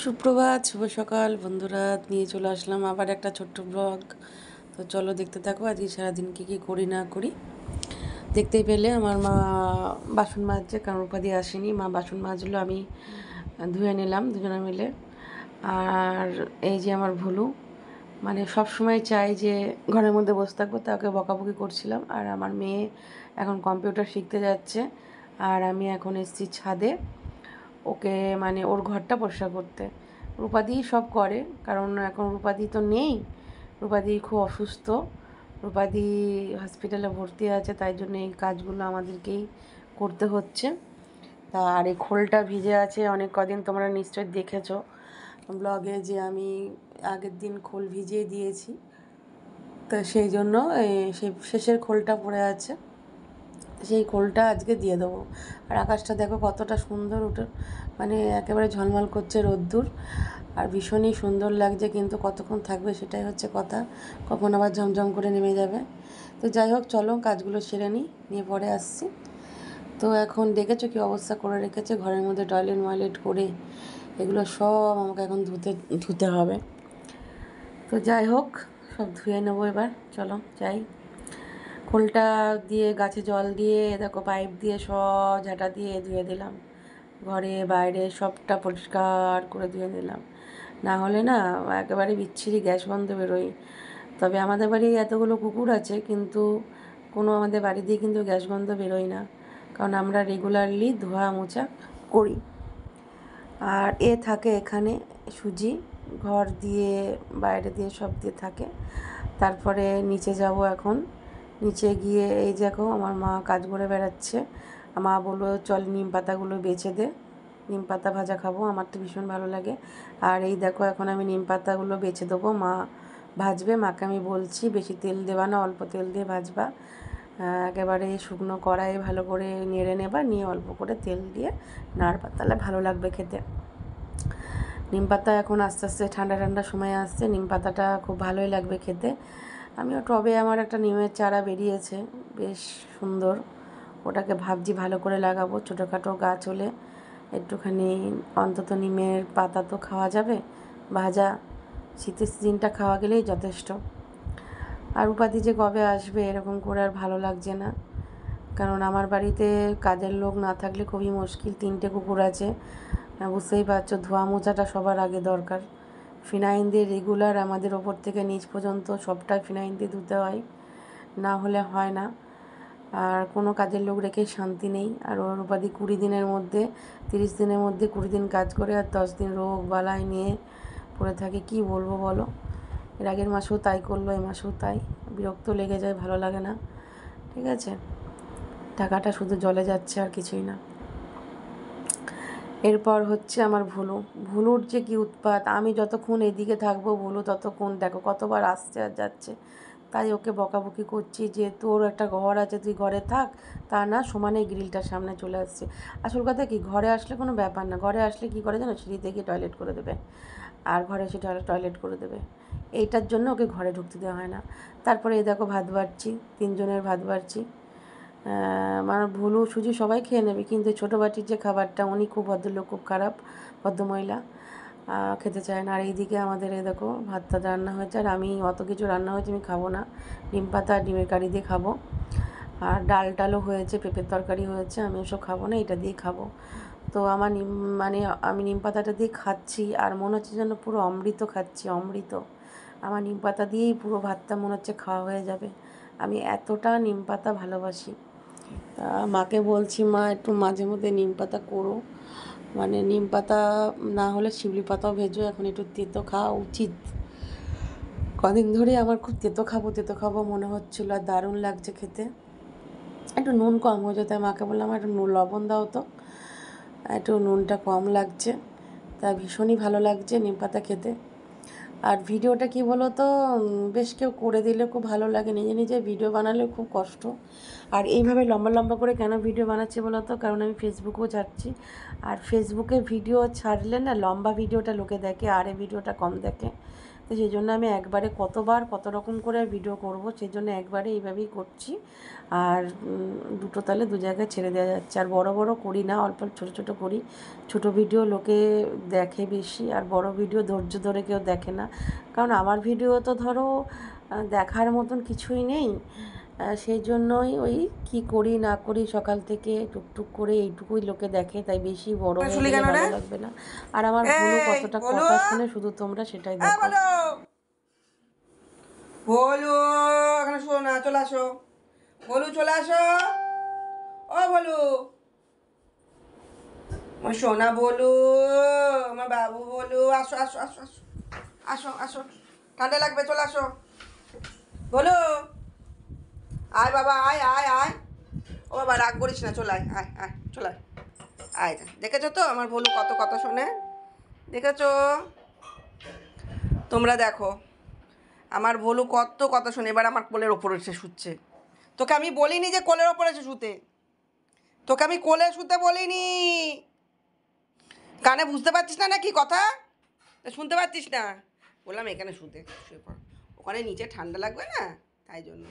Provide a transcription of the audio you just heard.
সুপ্রভাত, শুভ সকাল বন্ধুরা, নিয়ে চলে আসলাম আবার একটা ছোট্ট ব্লগ। তো চলো দেখতে থাকো আজকে সারাদিন কী কী করি না করি। দেখতেই পেলে আমার মা বাসন মাজছে, কারণ উপাধি আসেনি, মা বাসন মাজলো, আমি ধুয়ে নিলাম দুজনে মিলে। আর এই যে আমার ভুলু, মানে সব সময় চাই যে ঘরের মধ্যে বসে থাকবো, তাকে বকাবকি করছিলাম। আর আমার মেয়ে এখন কম্পিউটার শিখতে যাচ্ছে, আর আমি এখন এসেছি ছাদে ওকে, মানে ওর ঘরটা পরিষ্কার করতে। রূপাদি সব করে, কারণ এখন রূপাদি তো নেই, রূপাদি খুব অসুস্থ, রূপাদি হসপিটালে ভর্তি আছে, তাই জন্য এই কাজগুলো আমাদেরকেই করতে হচ্ছে। তা আর এই খোলটা ভিজে আছে অনেক কদিন, তোমরা নিশ্চয়ই দেখেছো ব্লগে যে আমি আগের দিন খোল ভিজিয়ে দিয়েছি, তো সেই জন্য সেই শেষের খোলটা পড়ে আছে, সেই খোলটা আজকে দিয়ে দেবো। আর আকাশটা দেখো কতটা সুন্দর উঠে, মানে একেবারে ঝলমল করছে রোদ্দুর, আর ভীষণই সুন্দর লাগছে, কিন্তু কতক্ষণ থাকবে সেটাই হচ্ছে কথা, কখন আবার ঝমঝম করে নেমে যাবে। তো যাই হোক, চলো কাজগুলো সেরে নিয়ে পরে আসছি। তো এখন দেখেছো কী অবস্থা করে রেখেছে ঘরের মধ্যে, টয়লেট করে এগুলো সব আমাকে এখন ধুতে হবে। তো যাই হোক, সব ধুয়ে নেবো এবার, চলো যাই। খোলটা দিয়ে গাছে জল দিয়ে দেখো পাইপ দিয়ে সব ঝাঁটা দিয়ে ধুয়ে দিলাম, ঘরে বাইরে সবটা পরিষ্কার করে ধুয়ে দিলাম। না হলে না একেবারে বিচ্ছিরি গ্যাস গন্ধ বেরোয়। তবে আমাদের বাড়ি এতগুলো কুকুর আছে, কিন্তু কোনো আমাদের বাড়ি দিয়ে কিন্তু গ্যাস গন্ধ বেরোয় না, কারণ আমরা রেগুলারলি ধোয়া মোছা করি। আর থাকে এখানে সুজি, ঘর দিয়ে বাইরে দিয়ে সব দিয়ে থাকে। তারপরে নিচে যাব এখন, নিচে গিয়ে এই দেখো আমার মা কাজ করে বেড়াচ্ছে। মা বললো চল নিম পাতাগুলো বেছে দে, নিম পাতা ভাজা খাবো, আমার তো ভীষণ ভালো লাগে। আর এই দেখো এখন আমি নিম পাতাগুলো বেছে দেবো, মা ভাজবে। মাকে আমি বলছি বেশি তেল দেবা না, অল্প তেল দিয়ে ভাজবা, একেবারে শুকনো কড়াইয়ে ভালো করে নেড়ে নেবা, নিয়ে অল্প করে তেল দিয়ে নাড়বা, তাহলে ভালো লাগবে খেতে। নিম পাতা এখন আস্তে আস্তে ঠান্ডা ঠান্ডা সময় আসছে, নিম পাতাটা খুব ভালোই লাগবে খেতে। আমিও টবে আমার একটা নিমের চারা বেরিয়েছে, বেশ সুন্দর, ওটাকে ভাবছি ভালো করে লাগাবো। ছোটোখাটো গাছ হলে একটুখানি অন্তত নিমের পাতা তো খাওয়া যাবে, ভাজা, শীতের সিজনটা খাওয়া গেলেই যথেষ্ট। আর উপাধি যে কবে আসবে এরকম করে আর ভালো লাগছে না, কারণ আমার বাড়িতে কাজের লোক না থাকলে খুবই মুশকিল। 3টে কুকুর আছে, বুঝতেই পারছো, ধোয়া মোছাটা সবার আগে দরকার। ফিনাইল দিয়ে রেগুলার আমাদের ওপর থেকে নিচ পর্যন্ত সবটাই ফিনাইল দিয়ে ধুতে হয়, না হলে হয় না। আর কোনো কাজের লোক রেখে শান্তি নেই। আর ওর উপাধি 20 দিনের মধ্যে 30 দিনের মধ্যে 20 দিন কাজ করে, আর 10 দিন রোগ বালাই নিয়ে পড়ে থাকে। কি বলবো বলো, এর আগের মাসেও তাই করলো, এই মাসেও তাই, বিরক্ত লেগে যায়, ভালো লাগে না। ঠিক আছে, টাকাটা শুধু জলে যাচ্ছে আর কিছুই না। এরপর হচ্ছে আমার ভুলুর যে কি উৎপাত, আমি যতক্ষণ এদিকে থাকবো ভুলু ততক্ষণ দেখো কতবার আসছে আর যাচ্ছে। তাই ওকে বকাবকি করছি যে তোর একটা ঘর আছে, তুই ঘরে থাক, তা না সমানে গ্রিলটার সামনে চলে আসছে। আসল কথা কি, ঘরে আসলে কোনো ব্যাপার না, ঘরে আসলে কী করে জানো, সিঁড়িতে গিয়ে টয়লেট করে দেবে, আর ঘরে এসে টয়লেট করে দেবে, এইটার জন্য ওকে ঘরে ঢুকতে দেওয়া হয় না। তারপরে এই দেখো ভাত বাড়ছি, 3 জনের ভাত বাড়ছি। আমার ভুলু সুজি সবাই খেয়ে নেবে, কিন্তু ছোটো বাটির যে খাবারটা, উনি খুব ভদ্রলোক, খুব খারাপ ভদ্রমহিলা, খেতে চায় না। আর এইদিকে আমাদের এই দেখো ভাতটা রান্না হয়েছে, আর আমি অত কিছু রান্না হয়েছে আমি খাবো না, নিম পাতা আর ডিমের কারি দিয়ে খাবো। আর ডালও হয়েছে, পেঁপের তরকারি হয়েছে, আমি ওসব খাবো না, এটা দিয়ে খাবো। তো আমার মানে আমি নিম পাতাটা দিয়ে খাচ্ছি, আর মনে হচ্ছে যেন পুরো অমৃত খাচ্ছি, অমৃত। আমার নিম পাতা দিয়েই পুরো ভাতটা মনে হচ্ছে খাওয়া হয়ে যাবে, আমি এতটা নিম পাতা ভালোবাসি। তা মাকে বলছি, মা একটু মাঝে মধ্যে নিম পাতা করো, মানে নিম পাতা না হলে শিউলি পাতাও ভেজো, এখন একটু তেতো খাওয়া উচিত। কদিন ধরে আমার খুব তেতো খাবো মনে হচ্ছিলো, আর দারুণ লাগছে খেতে। একটু নুন কম হয়েছে, তাই মাকে বললাম একটু লবণ দাও তো, একটু নুনটা কম লাগছে। তা ভীষণই ভালো লাগছে নিম পাতা খেতে। আর ভিডিওটা কি বলো তো, বেশ কেউ করে দিলে খুব ভালো লাগে, নিজে নিজে ভিডিও বানালে খুব কষ্ট। আর এইভাবে লম্বা লম্বা করে কেন ভিডিও বানাচ্ছি বলো তো, কারণ আমি ফেসবুকেও ছাড়ছি, আর ফেসবুকে ভিডিও ছাড়লে না লম্বা ভিডিওটা লোকে দেখে, আর এই ভিডিওটা কম দেখে। তো সেই জন্য আমি একবারে কত রকম করে ভিডিও করব, সেই জন্য একবারে এইভাবেই করছি। আর দুটো তালে দু জায়গায় ছেড়ে দেওয়া যাচ্ছে। আর বড় বড় করি না, অল্প ছোট ছোট করি। ছোট ভিডিও লোকে দেখে বেশি, আর বড় ভিডিও ধৈর্য ধরে কেউ দেখে না। কারণ আমার ভিডিও তো ধরো দেখার মতন কিছুই নেই। সেই জন্যই ওই কি করি না করি সকাল থেকে টুকটুক করে এইটুকুই লোকে দেখে, তাই বেশি বড় হয়ে গেলে ভালো লাগবে না। আর আমার ভুলু কতটা কথা শুনে শুধু তোমরা সেটাই দেখো। বলু এখানে শো না, চলে আসো। বলু চলে আসো, ও বলু, আমার সোনা বলু, আমার বাবু বলু, আসো আসো আসো আসো আসো আসো, ঠান্ডা লাগবে, চলে আসো। বলু আয় বাবা, আয় আয় আয়, ও বাবা রাগ করিস না, চলে আয় আয় আয়, চলে আয় আয়। দেখেছো তো আমার বলু কত কথা শোনে, দেখেছো? তোমরা দেখো আমার বলু কত কথা শোনে। এবার আমার কোলের ওপরে এসে শুচ্ছে। তোকে আমি বলিনি যে কোলের ওপরে এসে শুতে, তোকে আমি কোলে শুতে বলিনি। কানে বুঝতে পারছিস না নাকি কথা? শুনতে পাচ্ছিস না? বললাম এখানে শুতে, শুয়ে পড়। ওখানে নিচে ঠান্ডা লাগবে না, তাই জন্য।